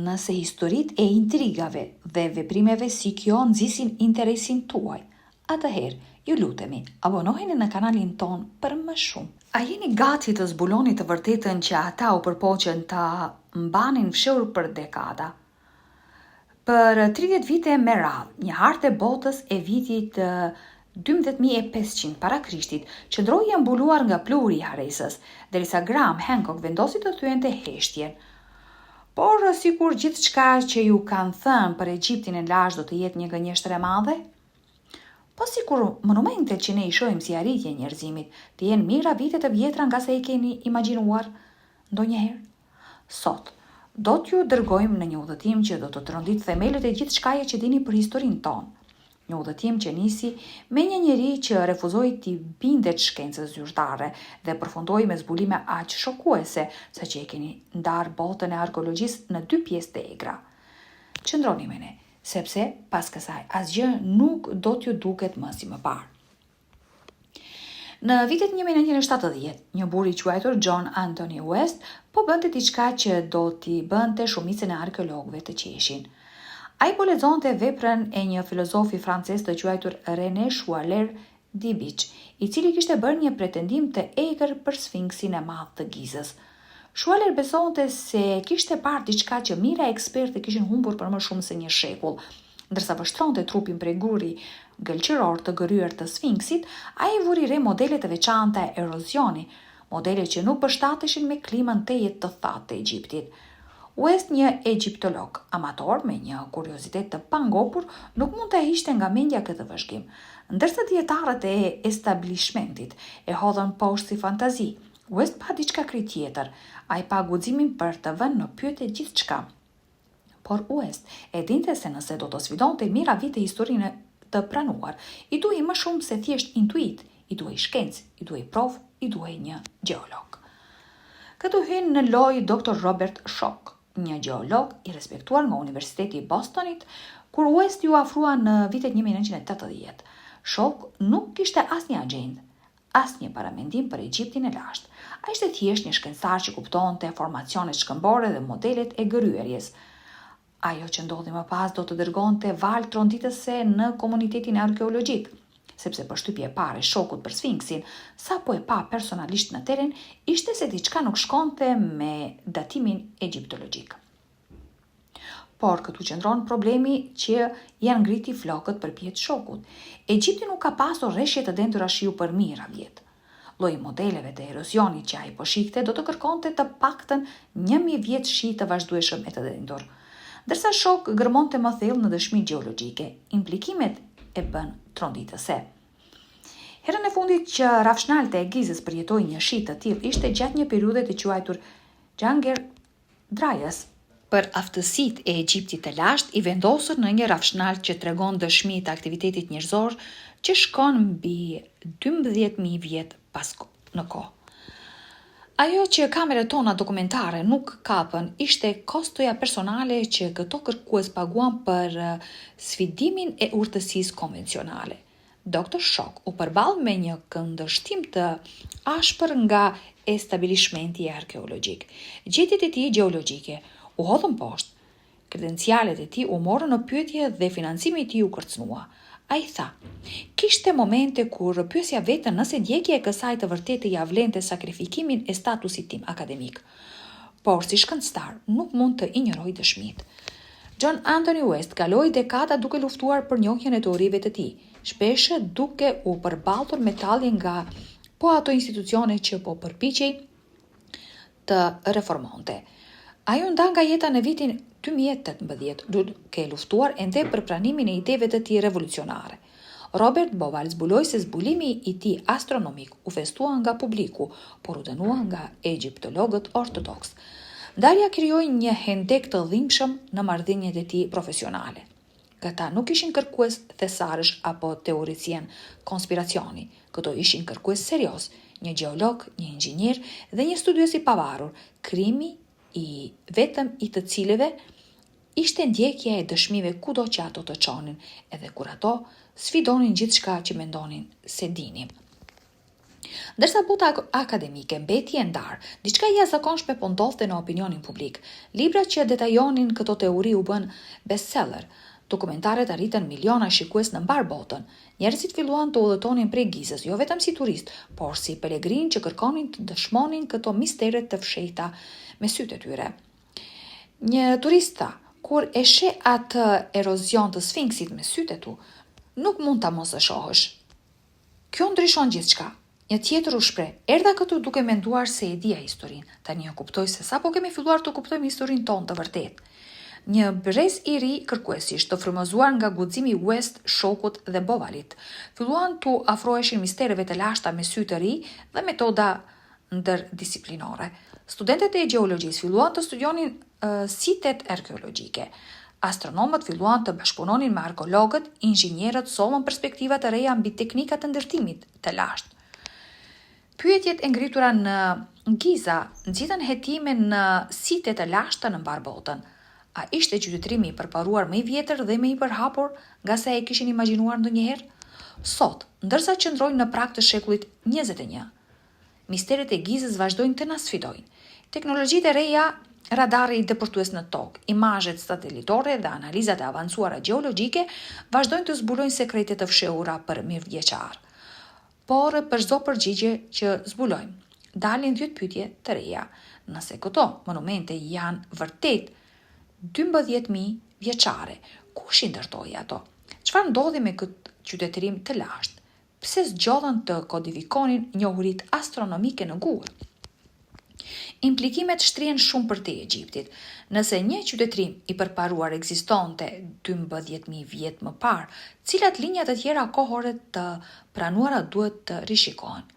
nëse historitë e intrigave dhe veprimeve si kjo nxisin interesin tuaj. Atëherë, ju lutemi, abonoheni në kanalin ton për më shumë. A jeni gati të zbuloni të vërtetën që ata u përpoqen ta mbanin fshehur për dekada? Për 30 vite me radhë, një hartë e botës e vitit 12.500 para Krishtit qëndroi e mbuluar nga pluri i Haresës, derisa Graham Hancock vendosi të thyente heshtjen. Por sikur gjithçka që ju kanë thënë për Egjiptin e lashtë do të jetë një gënjeshtër e madhe? Po sikur monumentet që ne i shohim si arritje e njerëzimit të jenë mira vite të vjetra nga se i keni imagjinuar ndonjëherë? Sot do t'ju dërgojmë në një udhëtim që do të trondit themelët e gjithçkaje që dini për historinë tonë. Një udhëtim që nisi me një njeri që refuzoi t'i bindet shkencës zyrtare dhe përfundoi me zbulime aq shokuese saqë e keni ndarë botën e arkeologjisë në 2 pjesë të egra. Qëndroni me ne, sepse pas kësaj asgjë nuk do t'ju duket më si më parë. Në vitet 1970, një burr i quajtur John Anthony West po bënte diçka që do t'i bënte shumicën e arkeologëve të qeshin. Ai po lexonte veprën e një filozofi francez të quajtur René Choualer Dibich, i cili kishte bërë një pretendim të egër për Sfinksin e Madh të Gizës. Choualer besonte se kishte parë diçka që mira ekspertë kishin humbur për më shumë se një shekull. Ndërsa vështronte trupin prej guri gëlqëror të gëryer të Sfinksit, ai vuri re modele të veçanta e erozioni, modele që nuk përshtateshin me klimën tejet të thatë të Egjiptit. West, një egjiptolog amator me një kuriozitet të pangopur, nuk mund të hiqte nga mendja këtë vëzhgim, ndërsa dietarët e establishmentit e hodhën poshtë si fantazi. West pa diçka krejt tjetër, ai pa guximin për të vënë në pyetje gjithçka. Por West e dinte se nëse do të sfidonte mira vite historinë të pranuar, i duhej më shumë se thjesht intuit, i duhej shkencë, i duhej provë, i duhej një gjeolog. Këtu hyn në lojë Dr. Robert Schoch, një gjeolog i respektuar nga Universiteti i Bostonit, kur West ju afrua në vitet 1980. Schoch nuk kishte asnjë agjendë, asnjë paramendim për Egjiptin e lashtë. Ai ishte thjesht një shkencëtar që kuptonte formacionet shkëmbore dhe modelet e gëryerjes. Ajo që ndodhi më pas do të dërgonte valë tronditëse në komunitetin arkeologjik, sepse përshtypja e parë e Shokut për Sfinksin, sa po e pa personalisht në teren, ishte se diçka nuk shkonte me datimin egjiptologjik. Por këtu qëndron problemi që janë ngriti flokët përpjet Shokut. Egjipti nuk ka pasur rreshje të dentura shiu për mijëra vjet. Lloji modeleve të erozionit që ai po shihte do të kërkonte të paktën 1000 vjet shi të vazhdueshëm e të dendur. Ndërsa Schoch gërmonte më thellë në dëshmi gjeologjike, implikimet e bën tronditëse. Herën e fundit që rafshnalët e Gizës përjetoi një shi të tillë ishte gjatë një periudhe të quajtur Djanger Dryas. Për aftësitë e Egjiptit të lashtë i vendosur në një rafshnal që tregon dëshmi të aktivitetit njerëzor që shkon mbi 12.000 vjet pas në kohë. Ajo që kamerët tona dokumentare nuk kapën ishte kostoja personale që këto kërkues paguan për sfidimin e urtësisë konvencionale. Dr. Schoch u përball me një këndvështrim të ashpër nga establishmenti arkeologjik. Gjetjet e tij gjeologjike u hodhën poshtë. Kredencialet e tij u morën në pyetje dhe financimi i tij u kërcënua. Ai tha, kishte momente kur pyesja vetën nëse ndjekja e kësaj të vërtetë ia vlente sakrifikimin e statusit tim akademik. Por si shkencëtar nuk mund të injoroj dëshmitë. John Anthony West kaloi dekada duke luftuar për njohjen e teorive të tij, shpesh duke u përballur me tallje nga po ato institucione që po përpiqej të reformonte. Ai u nda nga jeta në vitin 2018, duke luftuar ende për pranimin e ideve të tij revolucionare. Robert Bauval zbuloi se zbulimi i tij astronomik u festua nga publiku, por u dënua nga egjiptologët ortodoks. Ndarja krijoi një hendek të dhimbshëm në marrëdhëniet e tij profesionale. Këta nuk ishin kërkues thesarësh apo teoricien konspiracioni, këto ishin kërkues serioz, një gjeolog, një inxhinier dhe një studiues i pavarur, krimi i vetëm i të cilëve ishte ndjekja e dëshmive kudo që ato të çonin, edhe kur ato sfidonin gjithçka që mendonin se dinin. Ndërsa bota akademike mbeti e ndarë, diçka jashtëzakonshme po ndodhte në opinionin publik. Librat që detajonin këto teori u bën bestseller. Dokumentaret arritën miliona shikues në mbar botën. Njerëzit filluan të udhëtonin prej Gizës, jo vetëm si turist, por si pelegrin që kërkonin të dëshmonin këto misteret të fshehta me sytë e tyre. Një turist tha, kur e sheh atë erozion të Sfinksit me sytë e tu, nuk mund ta mos e shohësh. Kjo ndryshon gjithçka. Një tjetër u shpreh, erdha këtu duke menduar se e dija historinë. Tani e kuptoj se sapo kemi filluar të kuptojmë historinë tonë të vërtetë. Një brez i ri kërkuesisht të frymëzuar nga guximi West, shokut dhe Bovalit, filluan të afroheshin mistereve të lashta me sy të ri dhe metoda ndërdisiplinore. Studentët e gjeologjisë filluan të studionin sitet arkeologjike. Astronomët filluan të bashkëpunonin me arkeologët, inxhinierët sollën perspektiva të reja mbi teknikat të ndërtimit të lashtë. Pyetjet e ngritura në Giza nxitën hetime në site të lashta në mbar botën. A ishte qytetërimi i përparuar më i vjetër dhe më i përhapur nga sa e kishin imagjinuar ndonjëherë? Sot, ndërsa qëndrojnë në prag të shekullit 21, misteret e Gizës vazhdojnë të na sfidojnë. Teknologjitë e reja, radari depërtues në tokë, imazhet satelitore dhe analizat e avancuara gjeologjike vazhdojnë të zbulojnë sekrete të fshehura për mijëvjeçar. Por për çdo përgjigje që zbulojmë, dalin 10 pyetje të reja. Nëse këto monumente janë vërtet 12.000 vjeçare, kush i ndërtoi ato? Çfarë ndodhi me këtë qytetërim të lashtë? Pse zgjodhen të kodifikonin njohuritë astronomike në Google? Implikimet shtrihen shumë për te Egjiptit. Nëse një qytetërim i përparuar ekzistonte 12.000 vjet më parë, cilat linja të tjera kohore të pranuara duhet të rishikohen?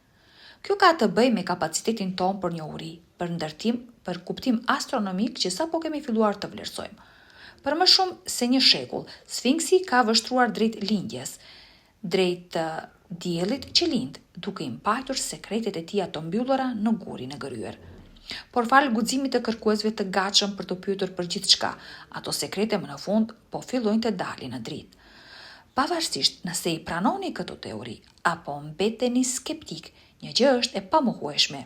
Kjo ka të bëjë me kapacitetin ton për njohuri, për ndërtim, për kuptim astronomik që sapo kemi filluar të vlerësojmë. Për më shumë se një shekull, Sfinksi ka vështruar drejt lindjes, drejt diellit që lind, duke i mbajtur sekretet e tij të mbyllura në gurin e gëryer. Por fal guximit të kërkuesve të gatshëm për të pyetur për gjithçka, ato sekrete më në fund po fillojnë të dalin në dritë. Pavarësisht nëse i pranoni këto teori apo mbeteni skeptik, një gjë është e pamohueshme.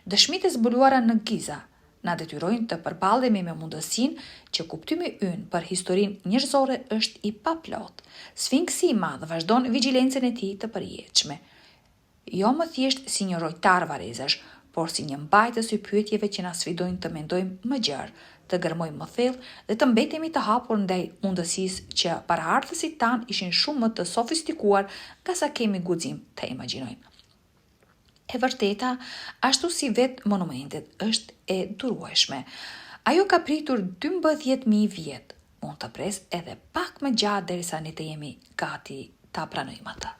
Dëshmitë e zbuluara në Giza na detyrojnë të përballemi me mundësinë që kuptimi ynë për historinë njerëzore është i paplot. Sfinksi i madh vazhdon vigjilencën e tij të përjetshme. Jo më thjesht si një rojtar varezash, por si një mbajtës i pyetjeve që na sfidojnë të mendojmë më gjerë, të gërmojmë më thellë dhe të mbetemi të hapur ndaj mundësisë që paraardhësit tanë ishin shumë më të sofistikuar nga sa kemi guxim të imagjinojmë. E vërteta, ashtu si vetë monumentet, është e durueshme. Ajo ka pritur 12.000 vjet, mund të pres edhe pak më gjatë derisa ne të jemi gati ta pranojmë atë.